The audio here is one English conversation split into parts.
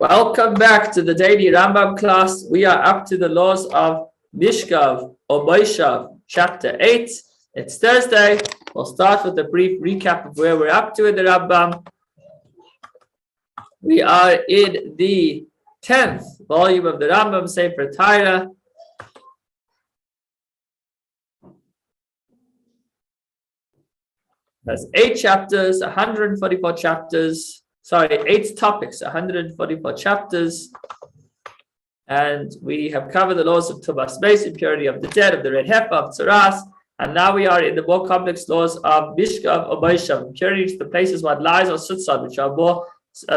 Welcome back to the daily Rambam class. We are up to the laws of Mishkav or Moishav, chapter 8. It's Thursday. We'll start with a brief recap of where we're up to in the Rambam. We are in the 10th volume of the Rambam, Sefer Torah. That's 8 chapters, 144 chapters. 8 topics, 144 chapters. And we have covered the laws of Tumas Beis, impurity of the dead, of the red heifer, of Tzaras. And now we are in the more complex laws of Mishkav or Moishav, impurity to the places one lies or sits on, which are more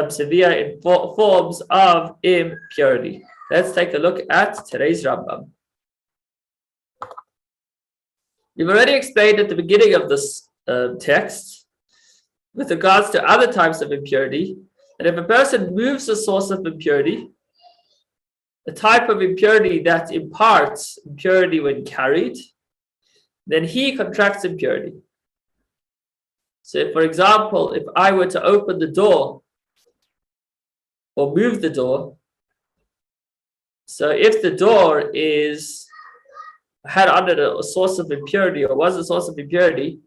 severe in forms of impurity. Let's take a look at today's Rambam. We've already explained at the beginning of this text, with regards to other types of impurity, that if a person moves the source of impurity, the type of impurity that imparts impurity when carried, then he contracts impurity. So, for example, if I were to open the door or move the door, so if the door had under a source of impurity or was a source of impurity,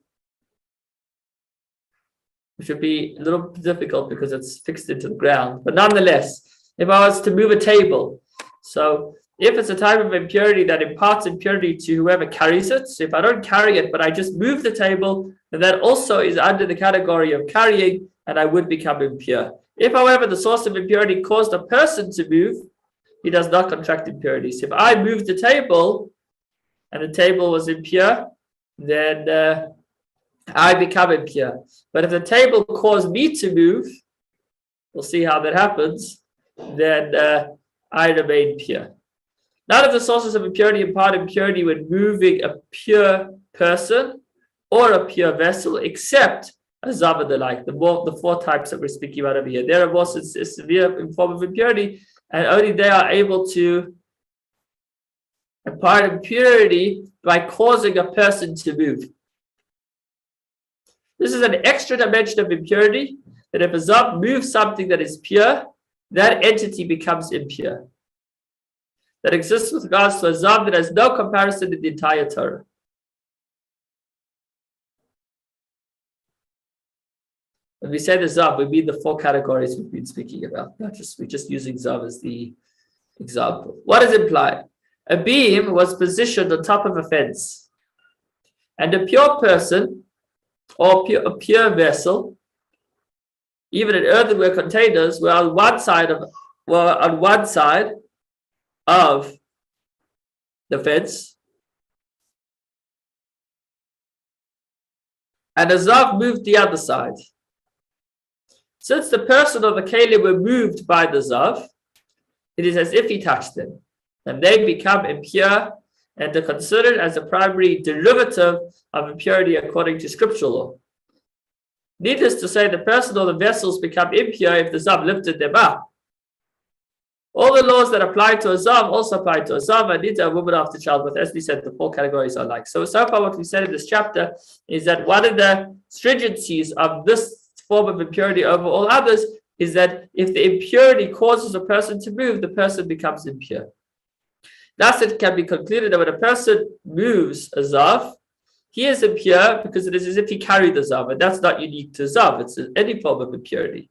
which would be a little difficult because it's fixed into the ground. But nonetheless, if I was to move a table, so if it's a type of impurity that imparts impurity to whoever carries it, so if I don't carry it, but I just move the table, then that also is under the category of carrying, and I would become impure. If, however, the source of impurity caused a person to move, he does not contract impurity. So if I moved the table, and the table was impure, then I become impure. But if the table caused me to move, we'll see how that happens, then I remain pure. None of the sources of impurity impart impurity when moving a pure person or a pure vessel, except a zav and the like, the 4 types that we're speaking about over here. They are more severe in form of impurity, and only they are able to impart impurity by causing a person to move. This is an extra dimension of impurity, that if a zav moves something that is pure, that entity becomes impure. That exists with regards to a zav that has no comparison in the entire Torah. When we say the zav, we mean the 4 categories we've been speaking about. We're just using zav as the example. What is implied? A beam was positioned on top of a fence, and a pure person or a pure vessel, even in earthenware containers, were on one side of the fence, and a zav moved the other side. Since the person or the kelim were moved by the zav, it is as if he touched them, and they become impure and are considered as a primary derivative of impurity according to scriptural law. Needless to say, the person or the vessels become impure if the zav lifted them up. All the laws that apply to a zav also apply to a zav, and neither a woman after childbirth. As we said, the 4 categories are like. So far what we said in this chapter is that one of the stringencies of this form of impurity over all others is that if the impurity causes a person to move, the person becomes impure. Thus, it can be concluded that when a person moves a zav, he is impure because it is as if he carried the zav, and that's not unique to zav. It's any form of impurity.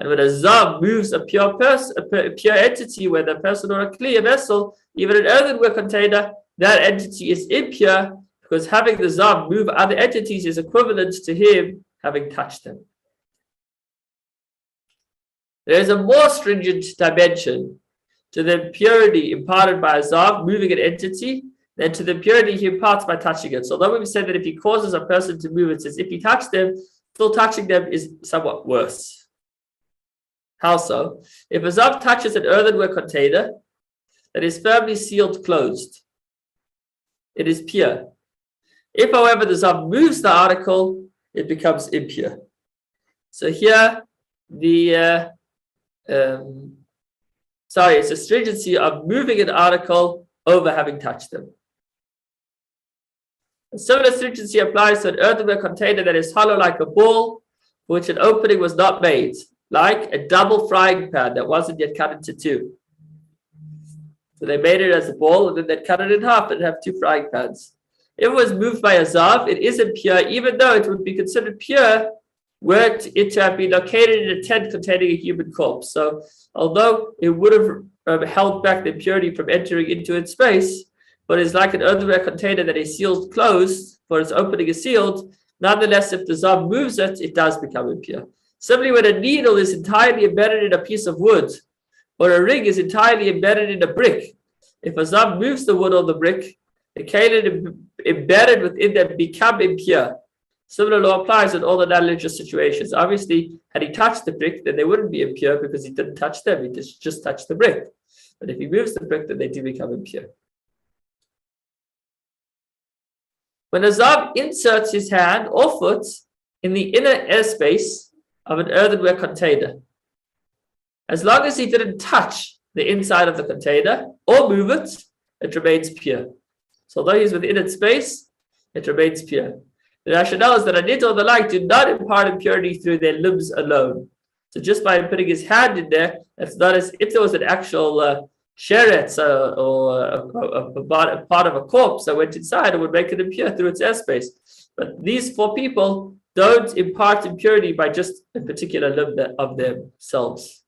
And when a zav moves a pure person, a pure entity, whether a person or a kli, a vessel, even an earthenware container, that entity is impure because having the zav move other entities is equivalent to him having touched them. There is a more stringent dimension to the impurity imparted by a zav moving an entity than to the impurity he imparts by touching it. So although we said that if he causes a person to move, it's as if he touched them, still touching them is somewhat worse. How so? If a zav touches an earthenware container that is firmly sealed closed, it is pure. If, however, the zav moves the article, it becomes impure. So here, it's a stringency of moving an article over having touched them. A similar stringency applies to an earthenware container that is hollow like a ball, for which an opening was not made, like a double frying pan that wasn't yet cut into two. So they made it as a ball, and then they'd cut it in half and have two frying pans. If it was moved by a zav, it isn't pure, even though it would be considered pure were it to have been located in a tent containing a human corpse. So although it would have held back the impurity from entering into its space, but it's like an earthenware container that is sealed closed, for its opening is sealed, nonetheless, if the zav moves it, it does become impure. Similarly, when a needle is entirely embedded in a piece of wood, or a ring is entirely embedded in a brick, if a zav moves the wood or the brick, the kalim embedded within them become impure. Similar law applies in all the non-religious situations. Obviously, had he touched the brick, then they wouldn't be impure because he didn't touch them. He just touched the brick. But if he moves the brick, then they do become impure. When a zav inserts his hand or foot in the inner airspace of an earthenware container, as long as he didn't touch the inside of the container or move it, it remains pure. So although he's within its space, it remains pure. The rationale is that a nit or the like do not impart impurity through their limbs alone. So just by putting his hand in there, that's not as if there was an actual sheretz or a part of a corpse that went inside, it would make it impure through its airspace. But these four people don't impart impurity by just a particular limb of themselves.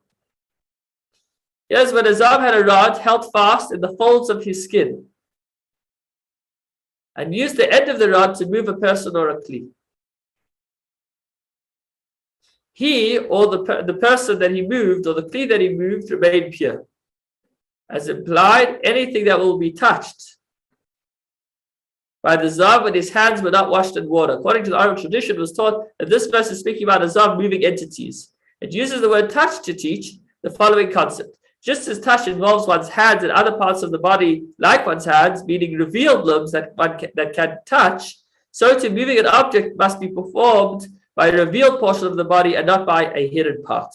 Yes, when a zav had a rod held fast in the folds of his skin, and used the end of the rod to move a person or a kli, he or the person that he moved or the kli that he moved remained pure. As implied, anything that will be touched by the zav when his hands were not washed in water. According to the oral tradition, it was taught that this verse is speaking about a zav moving entities. It uses the word touch to teach the following concept. Just as touch involves one's hands and other parts of the body, like one's hands, meaning revealed limbs that can touch, so too moving an object must be performed by a revealed portion of the body and not by a hidden part.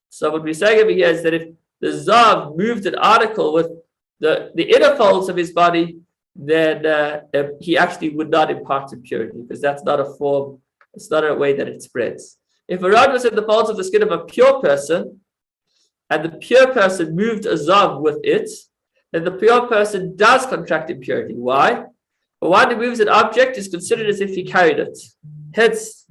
So what we're saying over here is that if the zav moved an article with the inner folds of his body, then he actually would not impart impurity, because that's not a form, it's not a way that it spreads. If a rod was in the folds of the skin of a pure person, and the pure person moved a zav with it, then the pure person does contract impurity. Why? For one who moves an object is considered as if he carried it. Hence,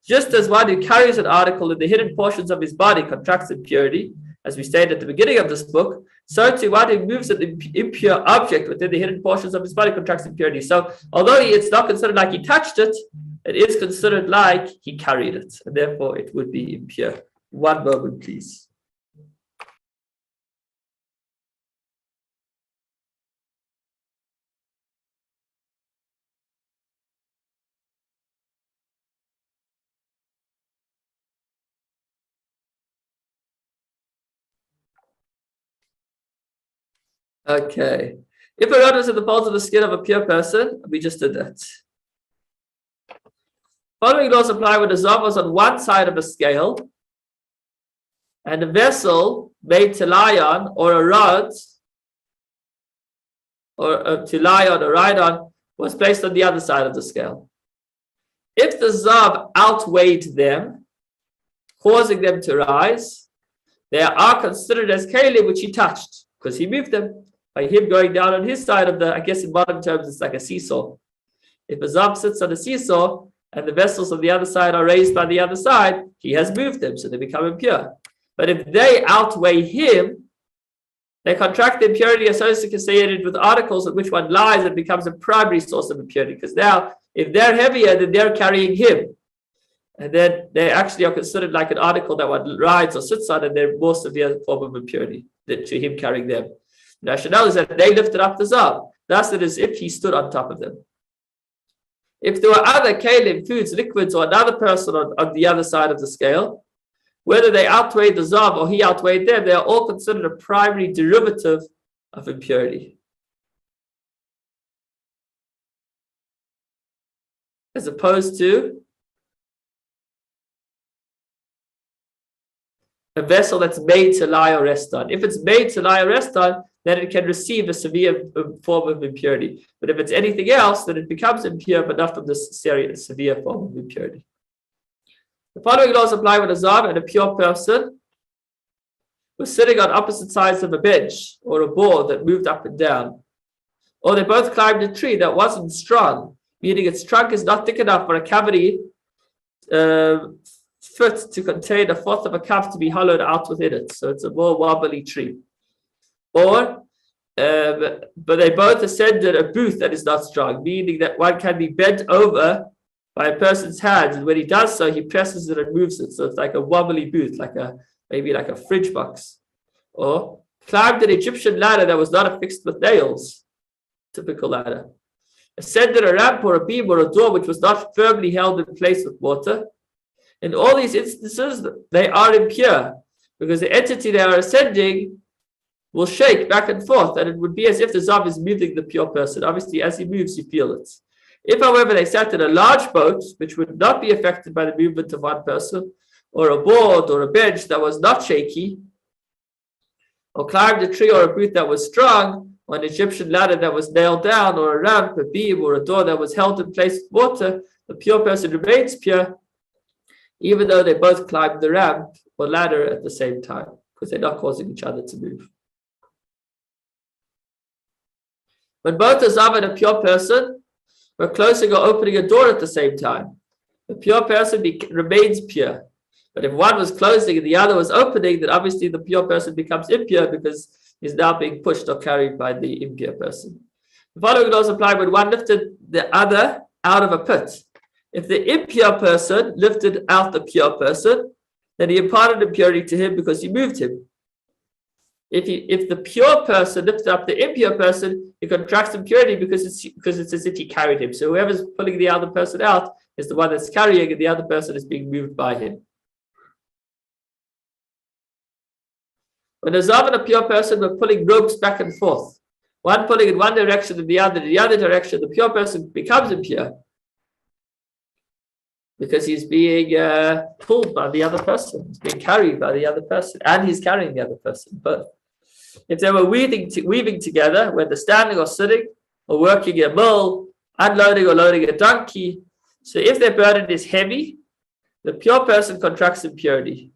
just as one who carries an article in the hidden portions of his body contracts impurity, as we stated at the beginning of this book, so too one who moves an impure object within the hidden portions of his body contracts impurity. So although it's not considered like he touched it, it is considered like he carried it, and therefore it would be impure. One moment, please. Okay. If a rod was in the folds of the skin of a pure person, we just did that. Following laws apply when the zav was on one side of a scale and a vessel made to lie on, or a rod or to lie on or ride on was placed on the other side of the scale. If the zav outweighed them, causing them to rise, they are considered as kalim which he touched, because he moved them by him going down on his side of the, I guess in modern terms, it's like a seesaw. If a zav sits on a seesaw and the vessels on the other side are raised by the other side, he has moved them, so they become impure. But if they outweigh him, they contract the impurity associated with articles in which one lies and becomes a primary source of impurity. Because now, if they're heavier, then they're carrying him. And then they actually are considered like an article that one rides or sits on, and they're more severe form of impurity to him carrying them. The rationale is that they lifted up the zav. Thus, it is if he stood on top of them. If there were other kalim, foods, liquids, or another person on the other side of the scale, whether they outweighed the zav or he outweighed them, they are all considered a primary derivative of impurity. As opposed to a vessel that's made to lie or rest on. If it's made to lie or rest on, then it can receive a severe form of impurity. But if it's anything else, then it becomes impure, but not from this severe form of impurity. The following laws apply when a Zav and a pure person were sitting on opposite sides of a bench or a board that moved up and down. Or they both climbed a tree that wasn't strong, meaning its trunk is not thick enough for a cavity fit to contain a fourth of a cup to be hollowed out within it. So it's a more wobbly tree. Or, but they both ascended a booth that is not strong, meaning that one can be bent over by a person's hands, and when he does so, he presses it and moves it. So it's like a wobbly booth, maybe like a fridge box. Or climbed an Egyptian ladder that was not affixed with nails, typical ladder. Ascended a ramp or a beam or a door which was not firmly held in place with water. In all these instances, they are impure, because the entity they are ascending will shake back and forth, and it would be as if the Zav is moving the pure person. Obviously, as he moves, you feel it. If, however, they sat in a large boat, which would not be affected by the movement of one person, or a board or a bench that was not shaky, or climbed a tree or a booth that was strong, or an Egyptian ladder that was nailed down, or a ramp, a beam, or a door that was held in place with water, the pure person remains pure, even though they both climbed the ramp or ladder at the same time, because they're not causing each other to move. When both a Zav and a pure person were closing or opening a door at the same time, the pure person remains pure. But if one was closing and the other was opening, then obviously the pure person becomes impure because he's now being pushed or carried by the impure person. The following laws apply when one lifted the other out of a pit. If the impure person lifted out the pure person, then he imparted impurity to him because he moved him. If the pure person lifted up the impure person, he contracts impurity because it's as if he carried him. So whoever's pulling the other person out is the one that's carrying, and the other person is being moved by him. When a Zav and a pure person were pulling ropes back and forth, one pulling in one direction and the other in the other direction, the pure person becomes impure because he's being pulled by the other person, he's being carried by the other person, and he's carrying the other person. But if they were weaving together, whether standing or sitting, or working a mill, unloading or loading a donkey, so if their burden is heavy, the pure person contracts impurity.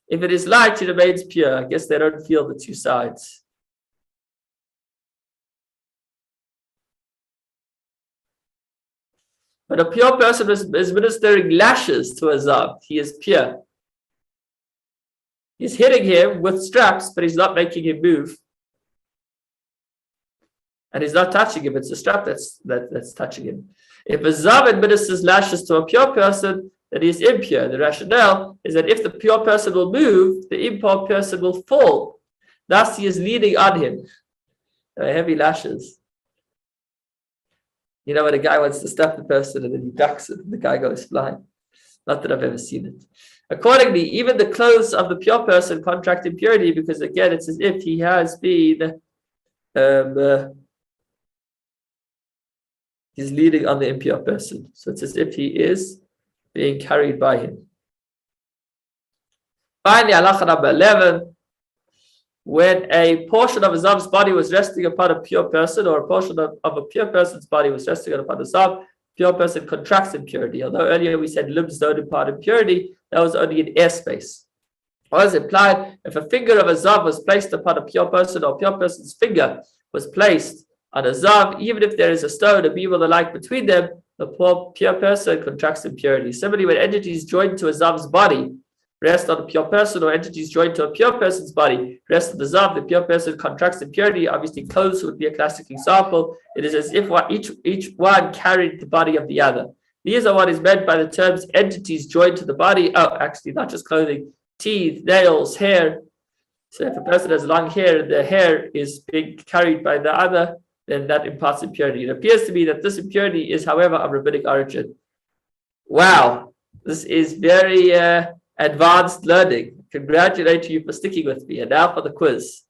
If it is light, it remains pure. I guess they don't feel the two sides. When a pure person is ministering lashes to a Zav, he is pure. He's hitting him with straps, but he's not making him move. And he's not touching him. It's a strap that's touching him. If a Zav administers lashes to a pure person, then he is impure. The rationale is that if the pure person will move, the impure person will fall. Thus, he is leaning on him. Heavy lashes. You know when a guy wants to stop the person and then he ducks it and the guy goes flying. Not that I've ever seen it. Accordingly, even the clothes of the pure person contract impurity because again, it's as if he has been he's leading on the impure person. So it's as if he is being carried by him. Finally, halacha number 11. When a portion of a Zav's body was resting upon a pure person, or a portion of a pure person's body was resting upon a Zav, pure person contracts impurity. Although earlier we said limbs don't impart impurity, that was only in airspace. As implied, if a finger of a Zav was placed upon a pure person, or a pure person's finger was placed on a Zav, even if there is a stone, a beam, or the like between them, the pure person contracts impurity. Similarly, when entities joined to a Zav's body rest on a pure person, or entities joined to a pure person's body rest on the Zav, the pure person contracts impurity. Obviously, clothes would be a classic example. It is as if each one carried the body of the other. These are what is meant by the terms entities joined to the body. Oh, actually, not just clothing, teeth, nails, hair. So if a person has long hair and the hair is being carried by the other, then that imparts impurity. It appears to me that this impurity is, however, of rabbinic origin. Wow, this is very advanced learning. Congratulate you for sticking with me. And now for the quiz.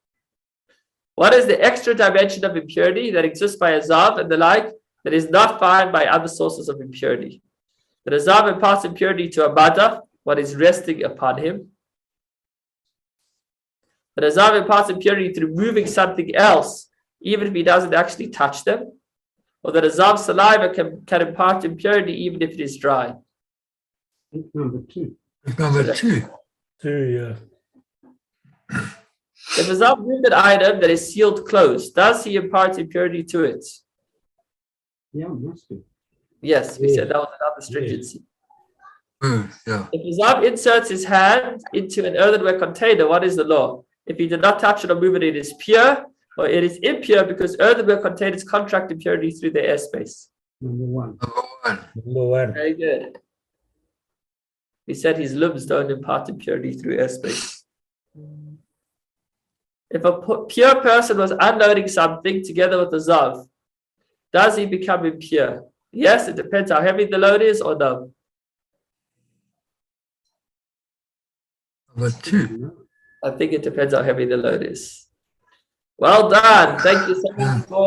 What is the extra dimension of impurity that exists by a Zav and the like that is not found by other sources of impurity? That a Zav imparts impurity to a Madaf, what is resting upon him. That a Zav imparts impurity through moving something else, even if he doesn't actually touch them. or that a Zav saliva can impart impurity even if it is dry? Number 2. Number 2. 2, yeah. If a Zav moved an item that is sealed closed, does he impart impurity to it? Yeah, must be. Yes, we Yes. said that was another stringency. Yeah. If a Zav inserts his hand into an earthenware container, what is the law? If he did not touch it or move it, it is pure, or it is impure because earthenware containers contract impurity through their airspace. Number 1. Number 1. Number 1. Very good. We said his limbs don't impart impurity through airspace. If a pure person was unloading something together with a Zav, does he become impure? Yes, it depends how heavy the load is, or no. Number 2. I think it depends how heavy the load is. Well done. Thank you so much for